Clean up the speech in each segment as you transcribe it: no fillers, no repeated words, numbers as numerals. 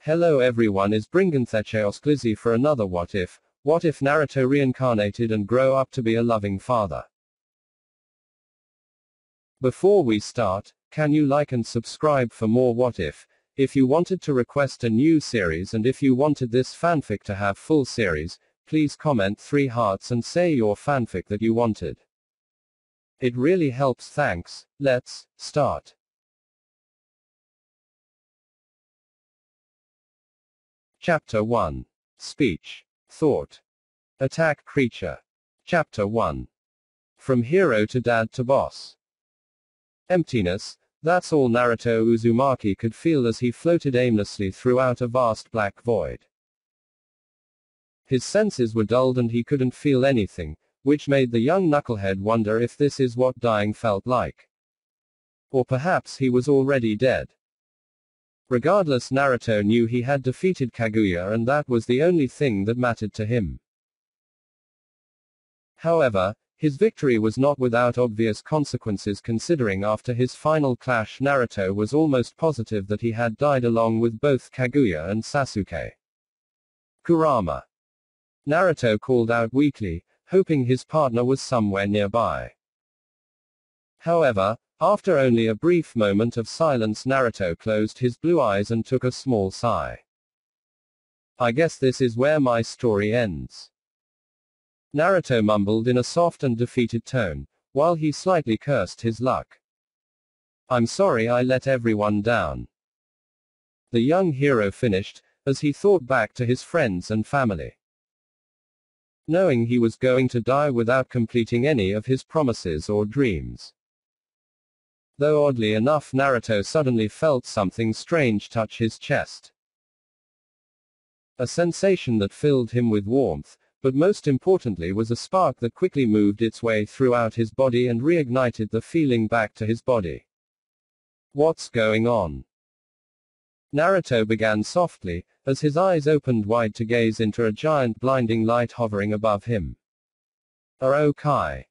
Hello everyone, is Bringonthechaos Glizzy for another What If Naruto reincarnated and grow up to be a loving father? Before we start, can you like and subscribe for more What If you wanted to request a new series, and if you wanted this fanfic to have full series, please comment 3 hearts and say your fanfic that you wanted. It really helps, thanks. Let's start. Chapter 1. Speech. Thought. Attack creature. Chapter 1. From hero to dad to boss. Emptiness, that's all Naruto Uzumaki could feel as he floated aimlessly throughout a vast black void. His senses were dulled and he couldn't feel anything, which made the young knucklehead wonder if this is what dying felt like. Or perhaps he was already dead. Regardless, Naruto knew he had defeated Kaguya, and that was the only thing that mattered to him. However, his victory was not without obvious consequences, considering after his final clash Naruto was almost positive that he had died along with both Kaguya and Sasuke. Kurama. Naruto called out weakly, hoping his partner was somewhere nearby. However, after only a brief moment of silence, Naruto closed his blue eyes and took a small sigh. I guess this is where my story ends. Naruto mumbled in a soft and defeated tone, while he slightly cursed his luck. I'm sorry I let everyone down. The young hero finished, as he thought back to his friends and family. Knowing he was going to die without completing any of his promises or dreams. Though oddly enough, Naruto suddenly felt something strange touch his chest. A sensation that filled him with warmth, but most importantly was a spark that quickly moved its way throughout his body and reignited the feeling back to his body. What's going on? Naruto began softly, as his eyes opened wide to gaze into a giant blinding light hovering above him. Kai.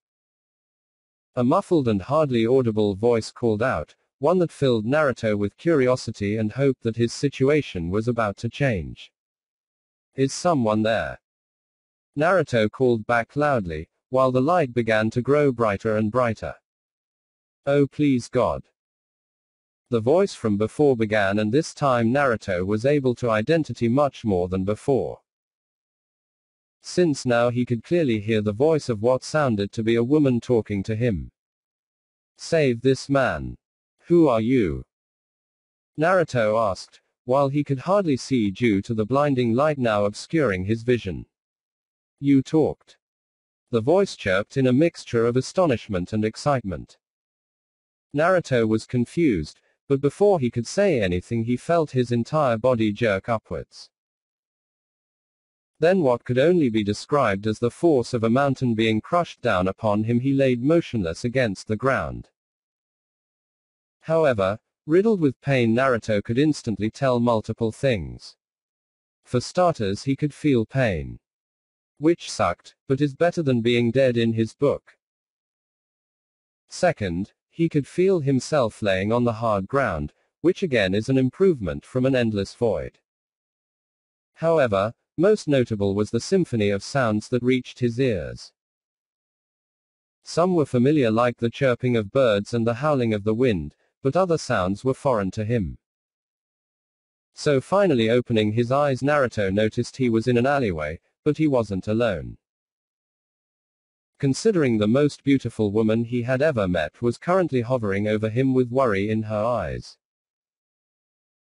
A muffled and hardly audible voice called out, one that filled Naruto with curiosity and hope that his situation was about to change. Is someone there? Naruto called back loudly, while the light began to grow brighter and brighter. Oh please God. The voice from before began, and this time Naruto was able to identify much more than before. Since now he could clearly hear the voice of what sounded to be a woman talking to him. Save this man. Who are you? Naruto asked, while he could hardly see due to the blinding light now obscuring his vision. You talked. The voice chirped in a mixture of astonishment and excitement. Naruto was confused, but before he could say anything he felt his entire body jerk upwards. Then what could only be described as the force of a mountain being crushed down upon him, he laid motionless against the ground. However, riddled with pain, Naruto could instantly tell multiple things. For starters, he could feel pain. Which sucked, but is better than being dead in his book. Second, he could feel himself laying on the hard ground, which again is an improvement from an endless void. However, most notable was the symphony of sounds that reached his ears. Some were familiar, like the chirping of birds and the howling of the wind, but other sounds were foreign to him. So finally opening his eyes, Naruto noticed he was in an alleyway, but he wasn't alone. Considering the most beautiful woman he had ever met was currently hovering over him with worry in her eyes.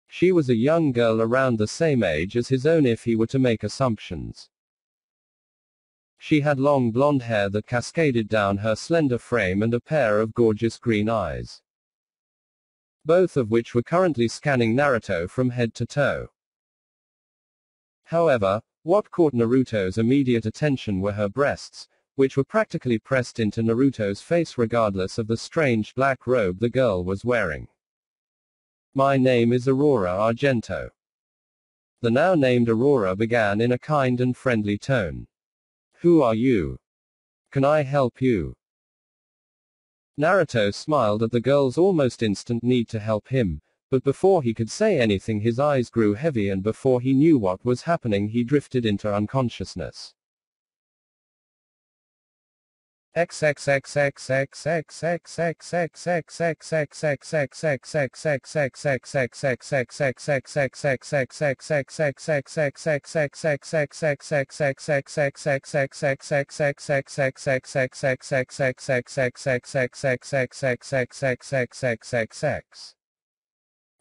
She was a young girl around the same age as his own if he were to make assumptions. She had long blonde hair that cascaded down her slender frame and a pair of gorgeous green eyes. Both of which were currently scanning Naruto from head to toe. However, what caught Naruto's immediate attention were her breasts, which were practically pressed into Naruto's face regardless of the strange black robe the girl was wearing. My name is Aurora Argento. The now named Aurora began in a kind and friendly tone. Who are you? Can I help you? Naruto smiled at the girl's almost instant need to help him, But before he could say anything, his eyes grew heavy, and before he knew what was happening, he drifted into unconsciousness.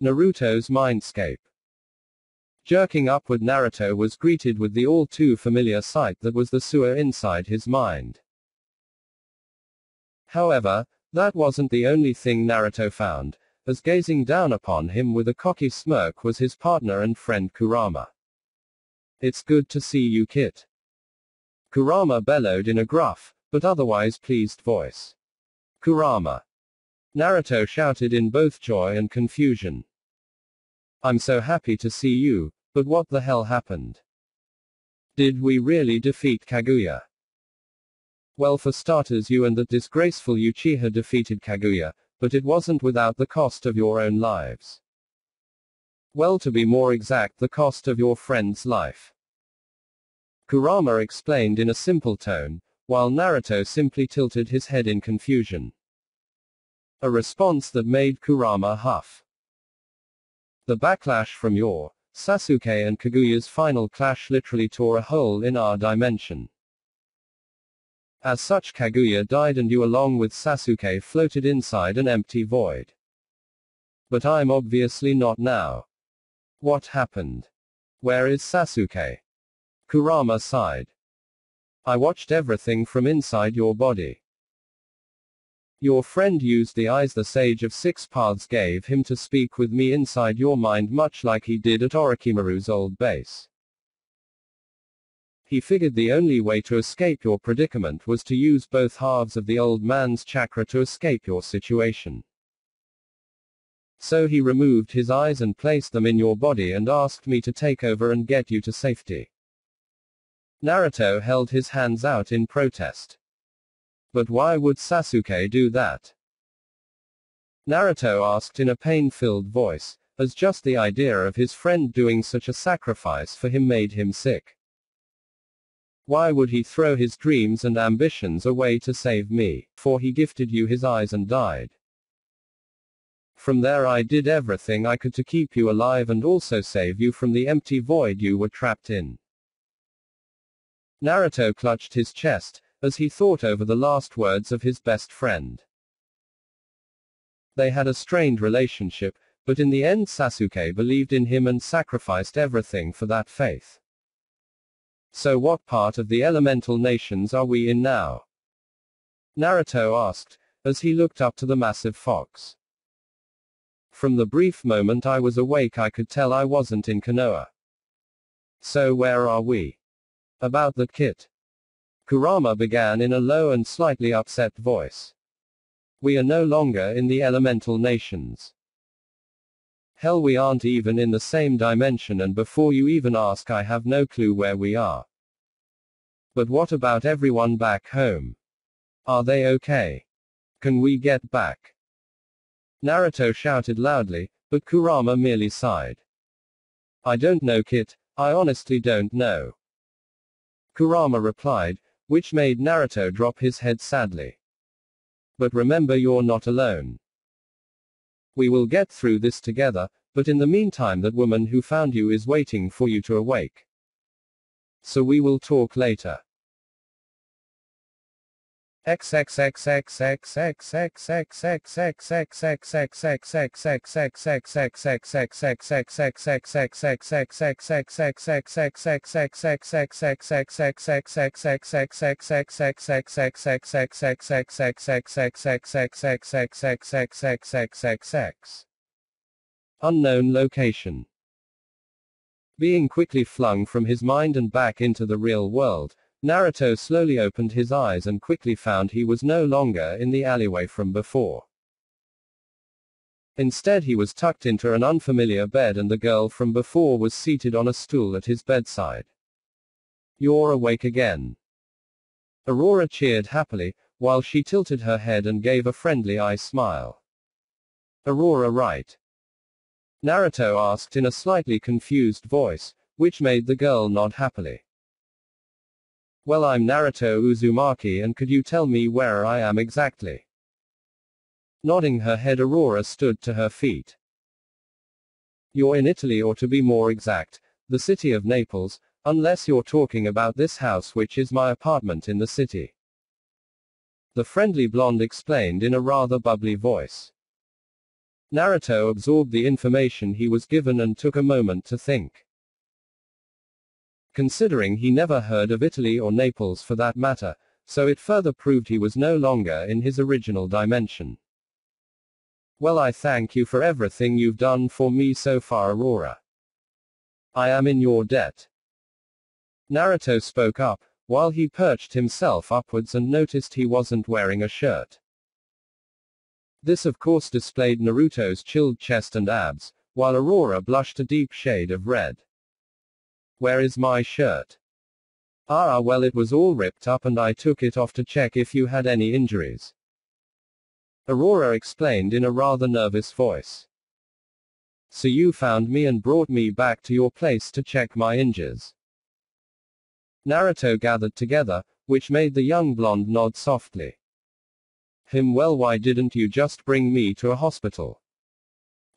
Naruto's mindscape. Jerking upward, Naruto was greeted with the all too familiar sight that was the sewer inside his mind. However, that wasn't the only thing Naruto found, as gazing down upon him with a cocky smirk was his partner and friend Kurama. "It's good to see you, Kit," Kurama bellowed in a gruff, but otherwise pleased voice. "Kurama," Naruto shouted in both joy and confusion. "I'm so happy to see you, but what the hell happened? Did we really defeat Kaguya?" "Well, for starters, you and that disgraceful Uchiha defeated Kaguya, but it wasn't without the cost of your own lives. Well, to be more exact, the cost of your friend's life," Kurama explained in a simple tone, while Naruto simply tilted his head in confusion. A response that made Kurama huff. "The backlash from your Sasuke and Kaguya's final clash literally tore a hole in our dimension. As such, Kaguya died and you, along with Sasuke, floated inside an empty void. But I'm obviously not now. What happened? Where is Sasuke?" Kurama sighed. "I watched everything from inside your body. Your friend used the eyes the Sage of Six Paths gave him to speak with me inside your mind, much like he did at Orochimaru's old base. He figured the only way to escape your predicament was to use both halves of the old man's chakra to escape your situation. So he removed his eyes and placed them in your body and asked me to take over and get you to safety." Naruto held his hands out in protest. "But why would Sasuke do that?" Naruto asked in a pain-filled voice, as just the idea of his friend doing such a sacrifice for him made him sick. "Why would he throw his dreams and ambitions away to save me, for he gifted you his eyes and died? From there I did everything I could to keep you alive and also save you from the empty void you were trapped in." Naruto clutched his chest, as he thought over the last words of his best friend. They had a strained relationship, but in the end Sasuke believed in him and sacrificed everything for that faith. "So what part of the elemental nations are we in now?" Naruto asked, as he looked up to the massive fox. "From the brief moment I was awake I could tell I wasn't in Konoha. So where are we?" "About that, Kit," Kurama began in a low and slightly upset voice. "We are no longer in the elemental nations. Hell, we aren't even in the same dimension, and before you even ask, I have no clue where we are. But what about everyone back home? Are they okay? Can we get back?" Naruto shouted loudly, but Kurama merely sighed. "I don't know, Kit, I honestly don't know," Kurama replied, which made Naruto drop his head sadly. "But remember, you're not alone. We will get through this together, but in the meantime that woman who found you is waiting for you to awake. So we will talk later." Unknown location. Being quickly flung from his mind and back into the real world, Naruto slowly opened his eyes and quickly found he was no longer in the alleyway from before. Instead, he was tucked into an unfamiliar bed, and the girl from before was seated on a stool at his bedside. "You're awake again," Aurora cheered happily, while she tilted her head and gave a friendly eye smile. "Aurora, right? Naruto asked in a slightly confused voice, which made the girl nod happily. Well, I'm Naruto Uzumaki, and could you tell me where I am exactly? Nodding her head, Aurora stood to her feet. You're in Italy, or to be more exact, the city of Naples, unless you're talking about this house, which is my apartment in the city. The friendly blonde explained in a rather bubbly voice. Naruto absorbed the information he was given and took a moment to think. Considering he never heard of Italy or Naples for that matter, so it further proved he was no longer in his original dimension. Well, I thank you for everything you've done for me so far, Aurora. I am in your debt. Naruto spoke up, while he perched himself upwards and noticed he wasn't wearing a shirt. This of course displayed Naruto's chilled chest and abs, while Aurora blushed a deep shade of red. Where is my shirt? Ah, well, it was all ripped up and I took it off to check if you had any injuries. Aurora explained in a rather nervous voice. So you found me and brought me back to your place to check my injuries. Naruto gathered together, which made the young blonde nod softly. Well, why didn't you just bring me to a hospital?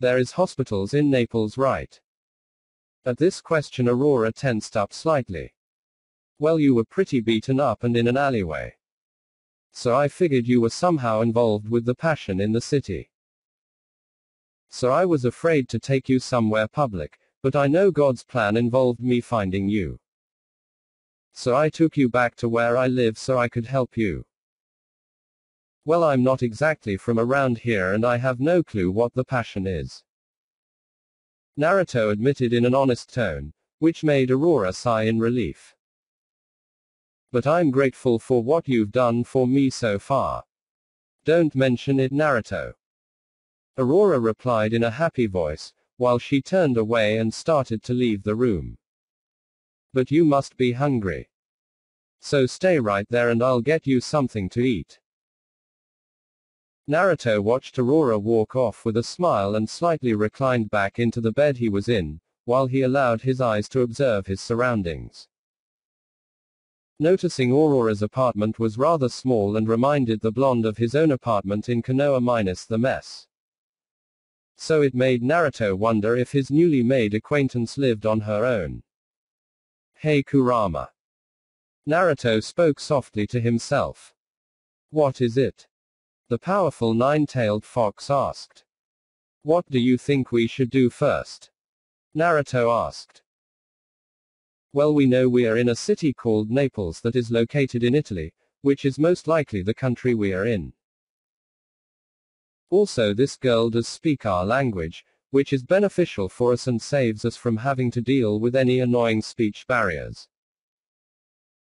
There is hospitals in Naples, right? At this question Aurora tensed up slightly. Well, you were pretty beaten up and in an alleyway. So I figured you were somehow involved with the passion in the city. So I was afraid to take you somewhere public, but I know God's plan involved me finding you. So I took you back to where I live so I could help you. Well, I'm not exactly from around here and I have no clue what the passion is. Naruto admitted in an honest tone, which made Aurora sigh in relief. But I'm grateful for what you've done for me so far. Don't mention it, Naruto. Aurora replied in a happy voice, while she turned away and started to leave the room. But you must be hungry. So stay right there and I'll get you something to eat. Naruto watched Aurora walk off with a smile and slightly reclined back into the bed he was in, while he allowed his eyes to observe his surroundings. Noticing Aurora's apartment was rather small and reminded the blonde of his own apartment in Konoha minus the mess. So it made Naruto wonder if his newly made acquaintance lived on her own. Hey Kurama. Naruto spoke softly to himself. What is it? The powerful nine-tailed fox asked. What do you think we should do first? Naruto asked. Well, we know we are in a city called Naples that is located in Italy, which is most likely the country we are in. Also, this girl does speak our language, which is beneficial for us and saves us from having to deal with any annoying speech barriers.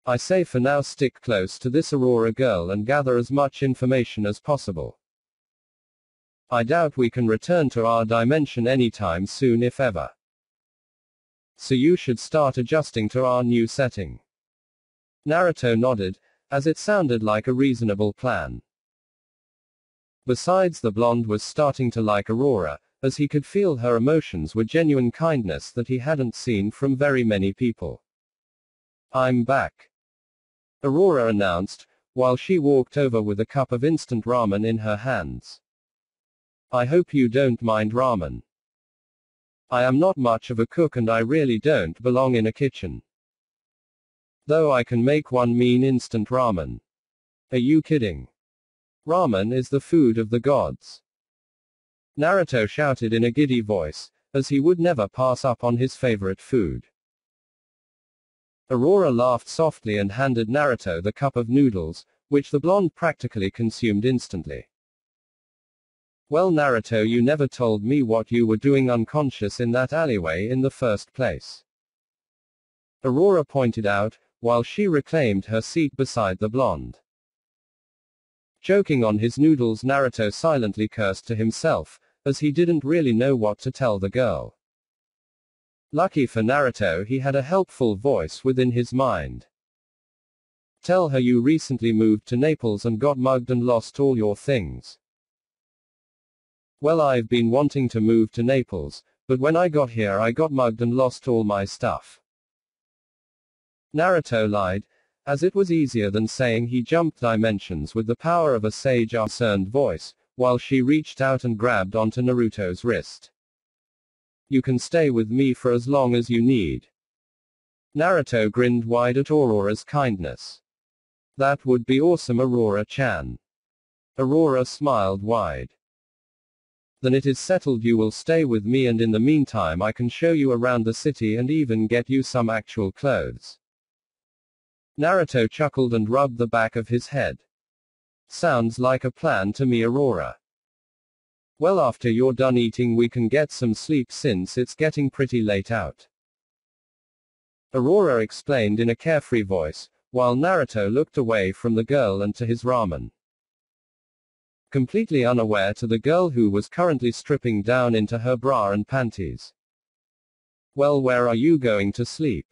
I say for now stick close to this Aurora girl and gather as much information as possible. I doubt we can return to our dimension anytime soon, if ever. So you should start adjusting to our new setting. Naruto nodded, as it sounded like a reasonable plan. Besides, the blonde was starting to like Aurora, as he could feel her emotions were genuine kindness that he hadn't seen from very many people. I'm back. Aurora announced, while she walked over with a cup of instant ramen in her hands. I hope you don't mind ramen. I am not much of a cook and I really don't belong in a kitchen. Though I can make one mean instant ramen. Are you kidding? Ramen is the food of the gods. Naruto shouted in a giddy voice, as he would never pass up on his favorite food. Aurora laughed softly and handed Naruto the cup of noodles, which the blonde practically consumed instantly. Well, Naruto, you never told me what you were doing unconscious in that alleyway in the first place. Aurora pointed out, while she reclaimed her seat beside the blonde. Choking on his noodles, Naruto silently cursed to himself, as he didn't really know what to tell the girl. Lucky for Naruto, he had a helpful voice within his mind. Tell her you recently moved to Naples and got mugged and lost all your things. Well, I've been wanting to move to Naples, But when I got here I got mugged and lost all my stuff. Naruto lied, as it was easier than saying he jumped dimensions with the power of a sage concerned voice, while she reached out and grabbed onto Naruto's wrist. You can stay with me for as long as you need. Naruto grinned wide at Aurora's kindness. That would be awesome, Aurora-chan. Aurora smiled wide. Then it is settled, you will stay with me, and in the meantime I can show you around the city and even get you some actual clothes. Naruto chuckled and rubbed the back of his head. Sounds like a plan to me, Aurora. Well, after you're done eating we can get some sleep since it's getting pretty late out. Aurora explained in a carefree voice, while Naruto looked away from the girl and to his ramen. Completely unaware to the girl who was currently stripping down into her bra and panties. Well, where are you going to sleep?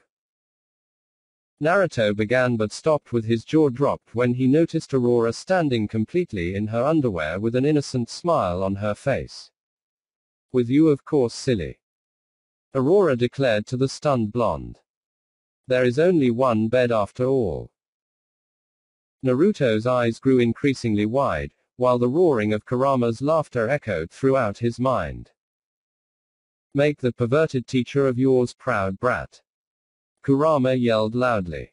Naruto began but stopped with his jaw dropped when he noticed Aurora standing completely in her underwear with an innocent smile on her face. With you, of course, silly. Aurora declared to the stunned blonde. There is only one bed after all. Naruto's eyes grew increasingly wide, while the roaring of Kurama's laughter echoed throughout his mind. Make the perverted teacher of yours proud, brat. Kurama yelled loudly.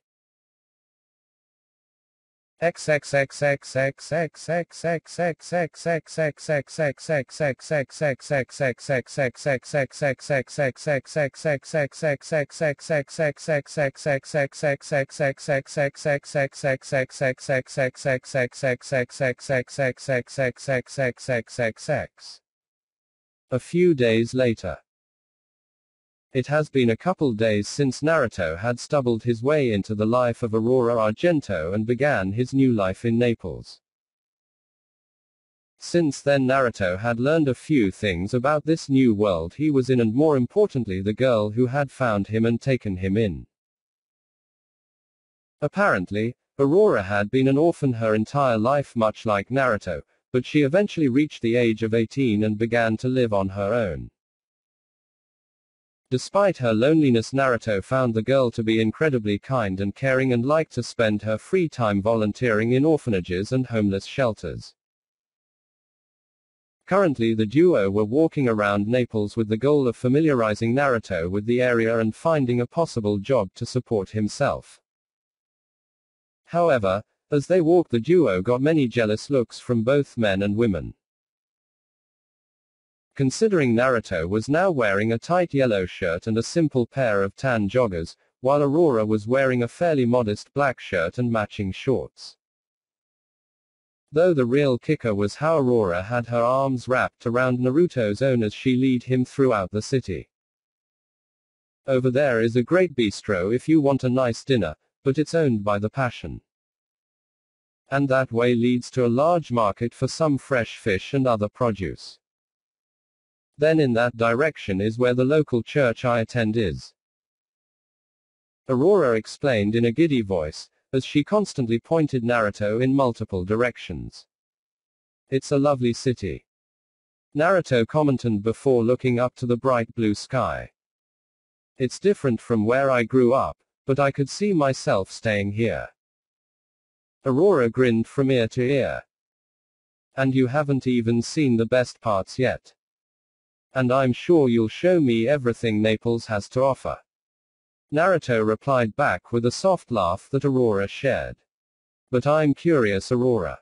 A few days later. It has been a couple days since Naruto had stumbled his way into the life of Aurora Argento and began his new life in Naples. Since then Naruto had learned a few things about this new world he was in, and more importantly the girl who had found him and taken him in. Apparently, Aurora had been an orphan her entire life, much like Naruto, but she eventually reached the age of 18 and began to live on her own. Despite her loneliness, Naruto found the girl to be incredibly kind and caring and liked to spend her free time volunteering in orphanages and homeless shelters. Currently the duo were walking around Naples with the goal of familiarizing Naruto with the area and finding a possible job to support himself. However, as they walked the duo got many jealous looks from both men and women. Considering Naruto was now wearing a tight yellow shirt and a simple pair of tan joggers, while Aurora was wearing a fairly modest black shirt and matching shorts. Though the real kicker was how Aurora had her arms wrapped around Naruto's own as she led him throughout the city. Over there is a great bistro if you want a nice dinner, but it's owned by the Passion. And that way leads to a large market for some fresh fish and other produce. Then in that direction is where the local church I attend is. Aurora explained in a giddy voice, as she constantly pointed Naruto in multiple directions. It's a lovely city. Naruto commented before looking up to the bright blue sky. It's different from where I grew up, but I could see myself staying here. Aurora grinned from ear to ear. And you haven't even seen the best parts yet. And I'm sure you'll show me everything Naples has to offer. Naruto replied back with a soft laugh that Aurora shared. But I'm curious, Aurora.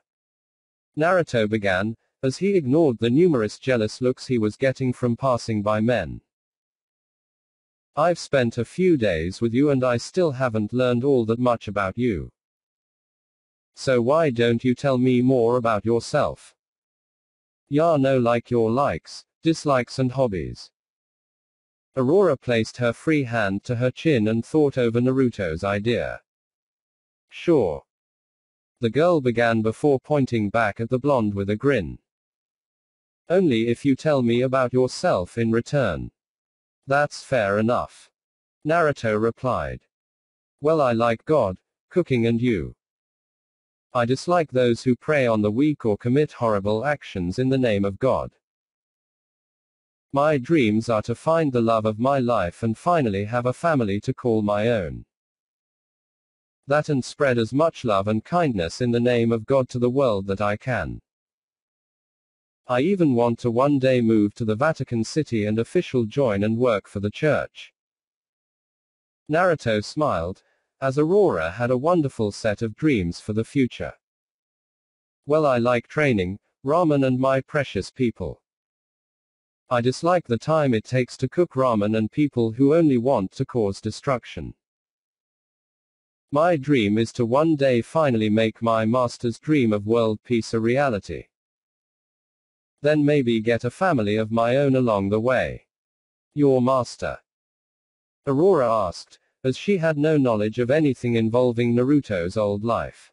Naruto began, as he ignored the numerous jealous looks he was getting from passing by men. I've spent a few days with you and I still haven't learned all that much about you. So why don't you tell me more about yourself? Ya know, like your likes, dislikes and hobbies. Aurora placed her free hand to her chin and thought over Naruto's idea. Sure. The girl began before pointing back at the blonde with a grin. Only if you tell me about yourself in return. That's fair enough. Naruto replied. Well, I like God, cooking and you. I dislike those who prey on the weak or commit horrible actions in the name of God. My dreams are to find the love of my life and finally have a family to call my own. That and spread as much love and kindness in the name of God to the world that I can. I even want to one day move to the Vatican City and official join and work for the church. Naruto smiled, as Aurora had a wonderful set of dreams for the future. Well, I like training, ramen and my precious people. I dislike the time it takes to cook ramen and people who only want to cause destruction. My dream is to one day finally make my master's dream of world peace a reality. Then maybe get a family of my own along the way. Your master? Aurora asked, as she had no knowledge of anything involving Naruto's old life.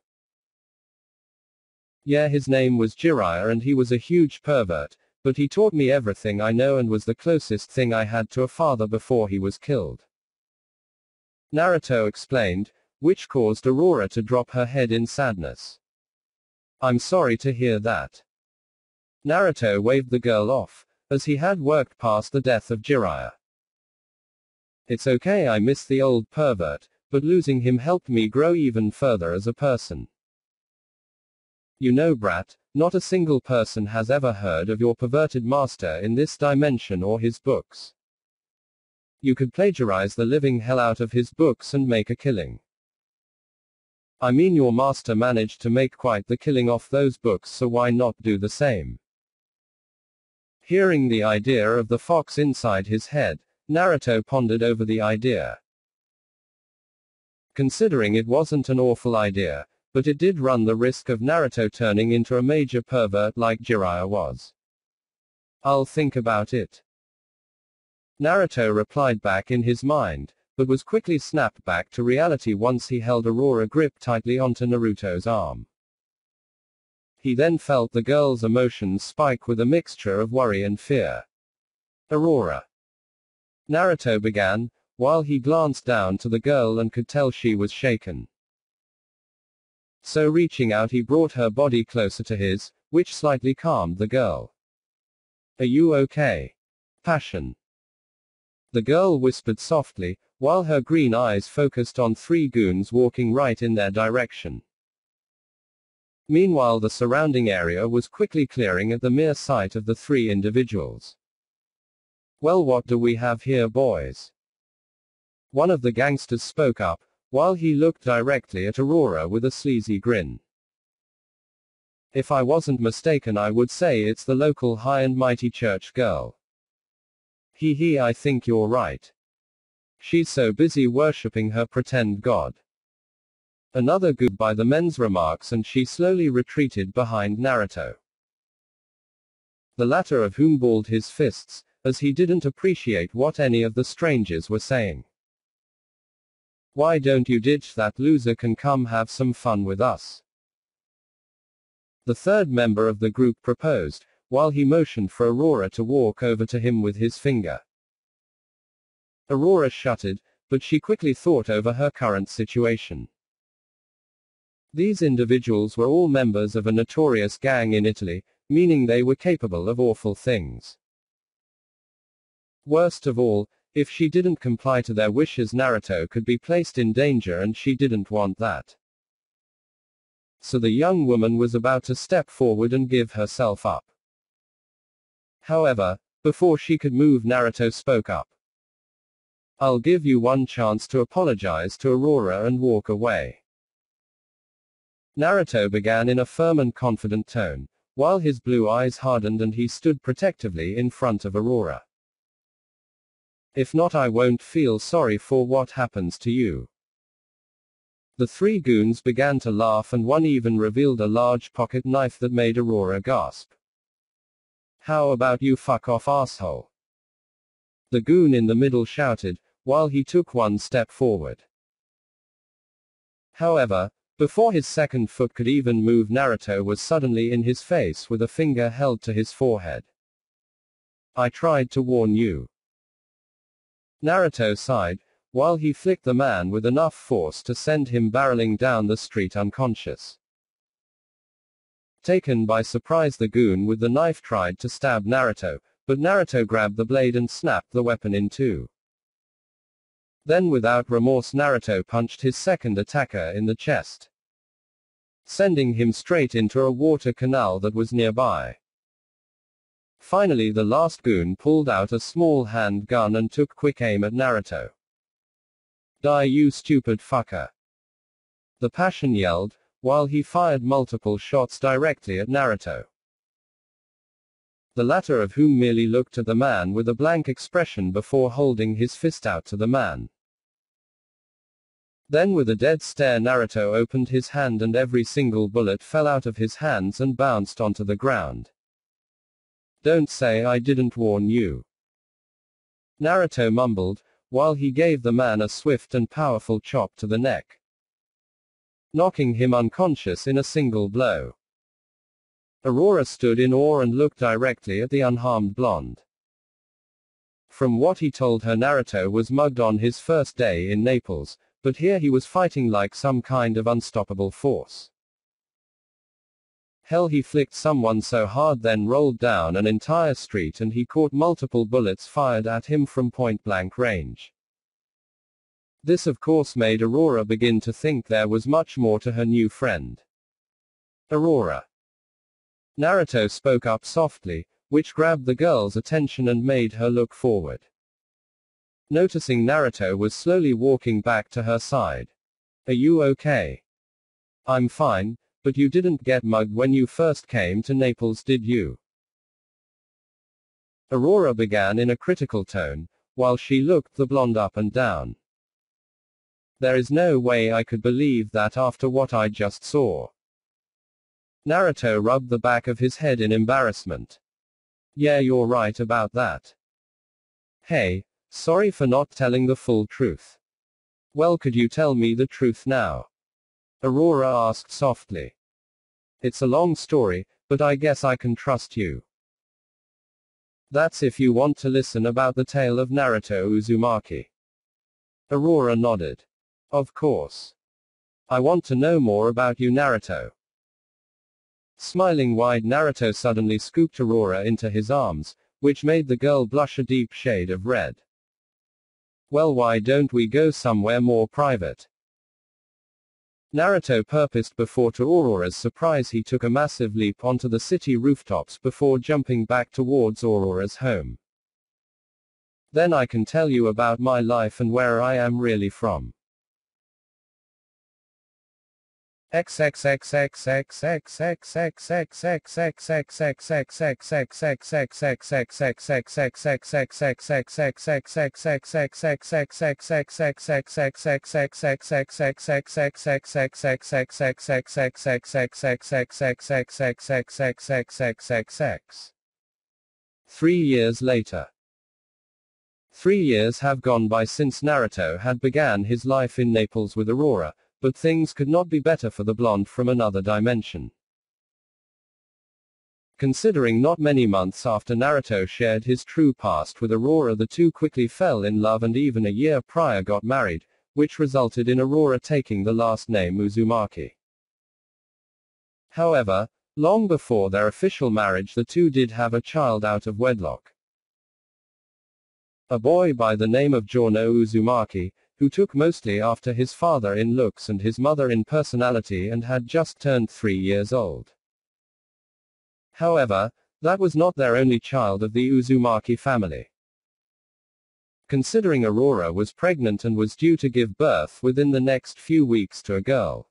Yeah, his name was Jiraiya and he was a huge pervert, but he taught me everything I know and was the closest thing I had to a father before he was killed. Naruto explained, which caused Aurora to drop her head in sadness. I'm sorry to hear that. Naruto waved the girl off, as he had worked past the death of Jiraiya. It's okay, I miss the old pervert, but losing him helped me grow even further as a person. You know, brat, not a single person has ever heard of your perverted master in this dimension or his books. You could plagiarize the living hell out of his books and make a killing. I mean, your master managed to make quite the killing off those books, so why not do the same? Hearing the idea of the fox inside his head, Naruto pondered over the idea. Considering it wasn't an awful idea, but it did run the risk of Naruto turning into a major pervert like Jiraiya was. I'll think about it. Naruto replied back in his mind, but was quickly snapped back to reality once he held Aurora gripped tightly onto Naruto's arm. He then felt the girl's emotions spike with a mixture of worry and fear. Aurora. Naruto began, while he glanced down to the girl and could tell she was shaken. So reaching out he brought her body closer to his, which slightly calmed the girl. Are you okay? Passion. The girl whispered softly, while her green eyes focused on three goons walking right in their direction. Meanwhile, the surrounding area was quickly clearing at the mere sight of the three individuals. Well, what do we have here, boys? One of the gangsters spoke up, while he looked directly at Aurora with a sleazy grin. If I wasn't mistaken, I would say it's the local high and mighty church girl. Hee, I think you're right. She's so busy worshipping her pretend god. Another goof by the men's remarks, and she slowly retreated behind Naruto. The latter of whom balled his fists, as he didn't appreciate what any of the strangers were saying. Why don't you ditch that loser and come have some fun with us? The third member of the group proposed, while he motioned for Aurora to walk over to him with his finger. Aurora shuddered, but she quickly thought over her current situation. These individuals were all members of a notorious gang in Italy, meaning they were capable of awful things. Worst of all, if she didn't comply to their wishes, Naruto could be placed in danger, and she didn't want that. So the young woman was about to step forward and give herself up. However, before she could move, Naruto spoke up. I'll give you one chance to apologize to Aurora and walk away. Naruto began in a firm and confident tone, while his blue eyes hardened and he stood protectively in front of Aurora. If not, I won't feel sorry for what happens to you. The three goons began to laugh, and one even revealed a large pocket knife that made Aurora gasp. How about you fuck off, asshole? The goon in the middle shouted, while he took one step forward. However, before his second foot could even move, Naruto was suddenly in his face with a finger held to his forehead. I tried to warn you. Naruto sighed, while he flicked the man with enough force to send him barreling down the street unconscious. Taken by surprise, the goon with the knife tried to stab Naruto, but Naruto grabbed the blade and snapped the weapon in two. Then without remorse Naruto punched his second attacker in the chest, sending him straight into a water canal that was nearby. Finally the last goon pulled out a small hand gun and took quick aim at Naruto. "Die, you stupid fucker!" the Passion yelled, while he fired multiple shots directly at Naruto, the latter of whom merely looked at the man with a blank expression before holding his fist out to the man. Then with a dead stare Naruto opened his hand and every single bullet fell out of his hands and bounced onto the ground. "Don't say I didn't warn you," Naruto mumbled, while he gave the man a swift and powerful chop to the neck, knocking him unconscious in a single blow. Aurora stood in awe and looked directly at the unharmed blonde. From what he told her, Naruto was mugged on his first day in Naples, but here he was fighting like some kind of unstoppable force. Hell, he flicked someone so hard then rolled down an entire street and he caught multiple bullets fired at him from point-blank range. This of course made Aurora begin to think there was much more to her new friend. "Aurora," Naruto spoke up softly, which grabbed the girl's attention and made her look forward. Noticing Naruto was slowly walking back to her side. "Are you okay?" "I'm fine, but you didn't get mugged when you first came to Naples, did you?" Aurora began in a critical tone, while she looked the blonde up and down. "There is no way I could believe that after what I just saw." Naruto rubbed the back of his head in embarrassment. "Yeah, you're right about that. Hey, sorry for not telling the full truth." "Well, could you tell me the truth now?" Aurora asked softly. "It's a long story, but I guess I can trust you." "That's if you want to listen about the tale of Naruto Uzumaki." Aurora nodded. "Of course. I want to know more about you, Naruto." Smiling wide, Naruto suddenly scooped Aurora into his arms, which made the girl blush a deep shade of red. "Well, why don't we go somewhere more private?" Naruto purposed before. To Aurora's surprise, he took a massive leap onto the city rooftops before jumping back towards Aurora's home. "Then I can tell you about my life and where I am really from." Three years later. 3 years have gone by since Naruto had began his life in Naples with Aurora, but things could not be better for the blonde from another dimension. Considering not many months after Naruto shared his true past with Aurora, the two quickly fell in love and even a year prior got married, which resulted in Aurora taking the last name Uzumaki. However, long before their official marriage, the two did have a child out of wedlock. A boy by the name of Giorno Uzumaki, who took mostly after his father in looks and his mother in personality and had just turned 3 years old. However, that was not their only child of the Uzumaki family. Considering Aurora was pregnant and was due to give birth within the next few weeks to a girl.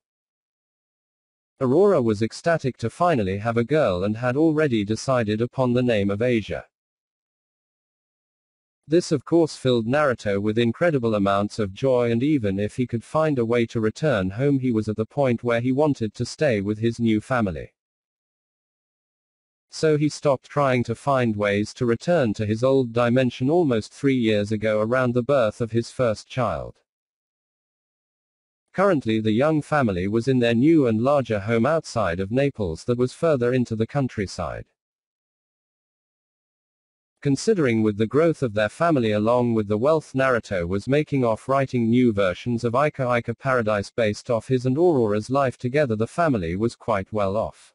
Aurora was ecstatic to finally have a girl and had already decided upon the name of Asia. This of course filled Naruto with incredible amounts of joy, and even if he could find a way to return home, he was at the point where he wanted to stay with his new family. So he stopped trying to find ways to return to his old dimension almost 3 years ago, around the birth of his first child. Currently the young family was in their new and larger home outside of Naples that was further into the countryside. Considering with the growth of their family along with the wealth, Naruto was making off writing new versions of Ica Ica Paradise based off his and Aurora's life together. The family was quite well off.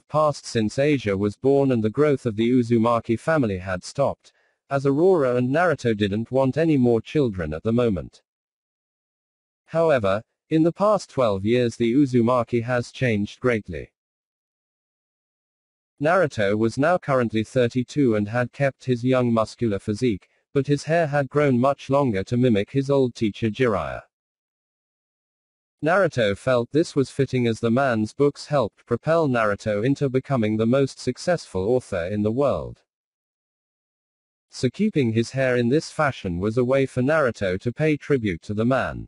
have passed since Asia was born and the growth of the Uzumaki family had stopped, as Aurora and Naruto didn't want any more children at the moment. However, in the past 12 years the Uzumaki has changed greatly. Naruto was now currently 32 and had kept his young muscular physique, but his hair had grown much longer to mimic his old teacher Jiraiya. Naruto felt this was fitting as the man's books helped propel Naruto into becoming the most successful author in the world. So keeping his hair in this fashion was a way for Naruto to pay tribute to the man.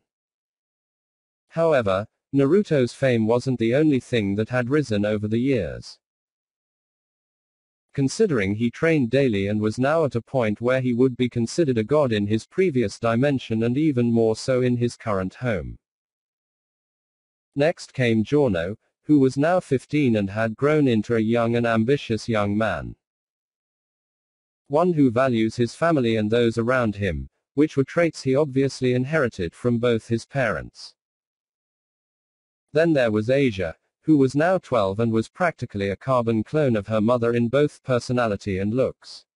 However, Naruto's fame wasn't the only thing that had risen over the years. Considering he trained daily and was now at a point where he would be considered a god in his previous dimension and even more so in his current home. Next came Giorno, who was now 15 and had grown into a young and ambitious young man. One who values his family and those around him, which were traits he obviously inherited from both his parents. Then there was Asia, who was now 12 and was practically a carbon clone of her mother in both personality and looks.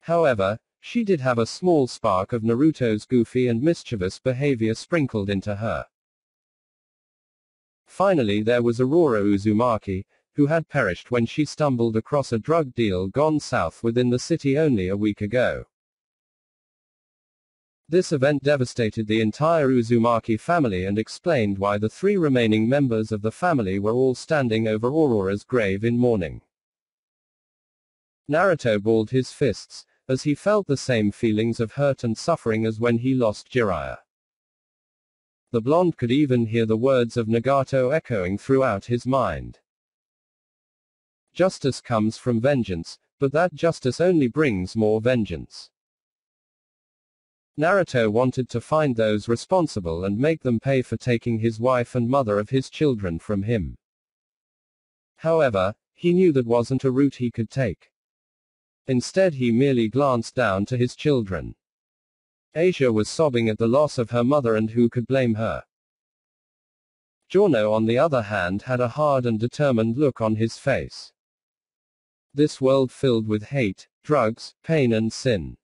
However, she did have a small spark of Naruto's goofy and mischievous behavior sprinkled into her. Finally there was Aurora Uzumaki, who had perished when she stumbled across a drug deal gone south within the city only a week ago. This event devastated the entire Uzumaki family and explained why the 3 remaining members of the family were all standing over Aurora's grave in mourning. Naruto balled his fists, as he felt the same feelings of hurt and suffering as when he lost Jiraiya. The blonde could even hear the words of Nagato echoing throughout his mind. Justice comes from vengeance, but that justice only brings more vengeance. Naruto wanted to find those responsible and make them pay for taking his wife and mother of his children from him. However, he knew that wasn't a route he could take. Instead, he merely glanced down to his children. Asia was sobbing at the loss of her mother, and who could blame her? Giorno, on the other hand, had a hard and determined look on his face. This world filled with hate, drugs, pain and sin.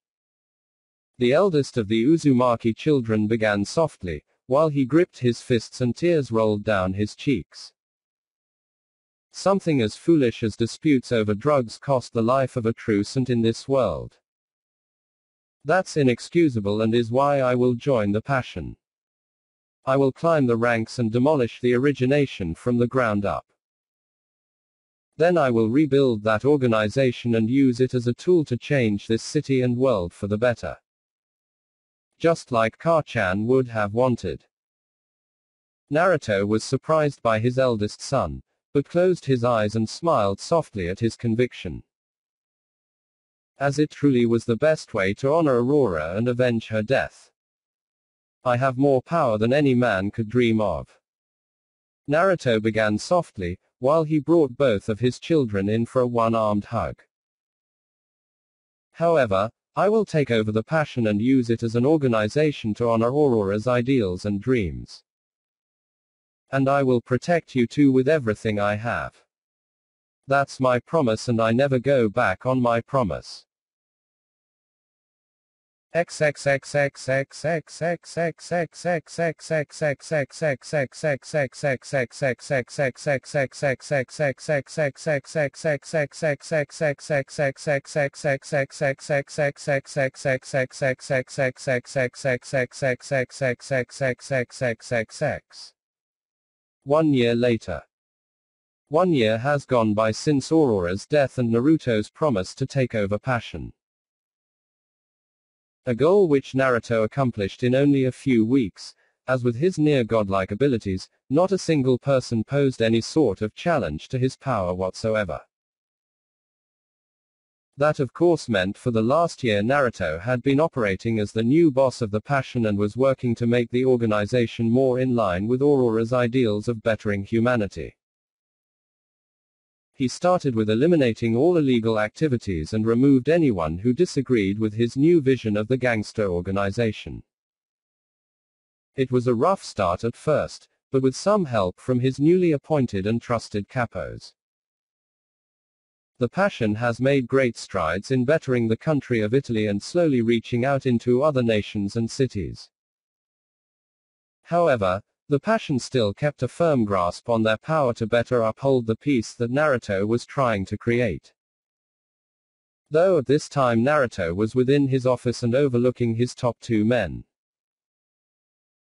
The eldest of the Uzumaki children began softly, while he gripped his fists and tears rolled down his cheeks. Something as foolish as disputes over drugs cost the life of a true saint in this world. That's inexcusable and is why I will join the passion. I will climb the ranks and demolish the origination from the ground up. Then I will rebuild that organization and use it as a tool to change this city and world for the better. Just like Ka-chan would have wanted. Naruto was surprised by his eldest son, but closed his eyes and smiled softly at his conviction. As it truly was the best way to honor Aurora and avenge her death. I have more power than any man could dream of. Naruto began softly, while he brought both of his children in for a one-armed hug. However, I will take over the passion and use it as an organization to honor Aurora's ideals and dreams. And I will protect you too with everything I have. That's my promise, and I never go back on my promise. One year later. 1 year has gone by since Aurora's death and Naruto's promise to take over passion. A goal which Naruto accomplished in only a few weeks. As with his near-godlike abilities, not a single person posed any sort of challenge to his power whatsoever. That of course meant for the last year Naruto had been operating as the new boss of the passion and was working to make the organization more in line with Aurora's ideals of bettering humanity. He started with eliminating all illegal activities and removed anyone who disagreed with his new vision of the gangster organization. It was a rough start at first, but with some help from his newly appointed and trusted capos. The passion has made great strides in bettering the country of Italy and slowly reaching out into other nations and cities. However, the passion still kept a firm grasp on their power to better uphold the peace that Naruto was trying to create. Though at this time Naruto was within his office and overlooking his top 2 men.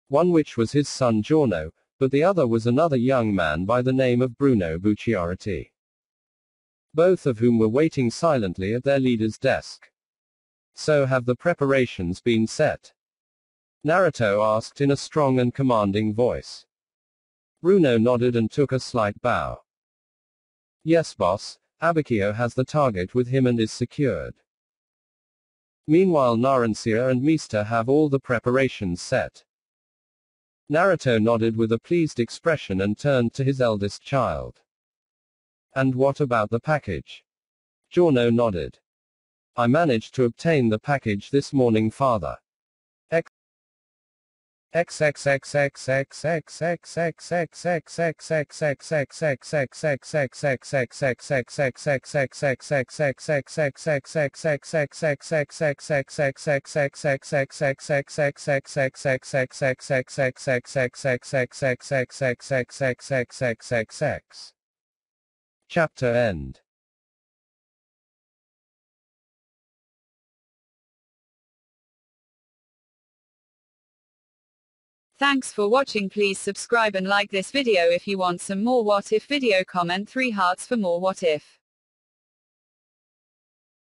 One which was his son Giorno, but the other was another young man by the name of Bruno Bucciarati. Both of whom were waiting silently at their leader's desk. So have the preparations been set? Naruto asked in a strong and commanding voice. Bruno nodded and took a slight bow. Yes boss, Abikio has the target with him and is secured. Meanwhile Narancia and Mista have all the preparations set. Naruto nodded with a pleased expression and turned to his eldest child. And what about the package? Giorno nodded. I managed to obtain the package this morning, father. Chapter end. Thanks for watching. Please subscribe and like this video if you want some more what if video. Comment 3 hearts for more what if.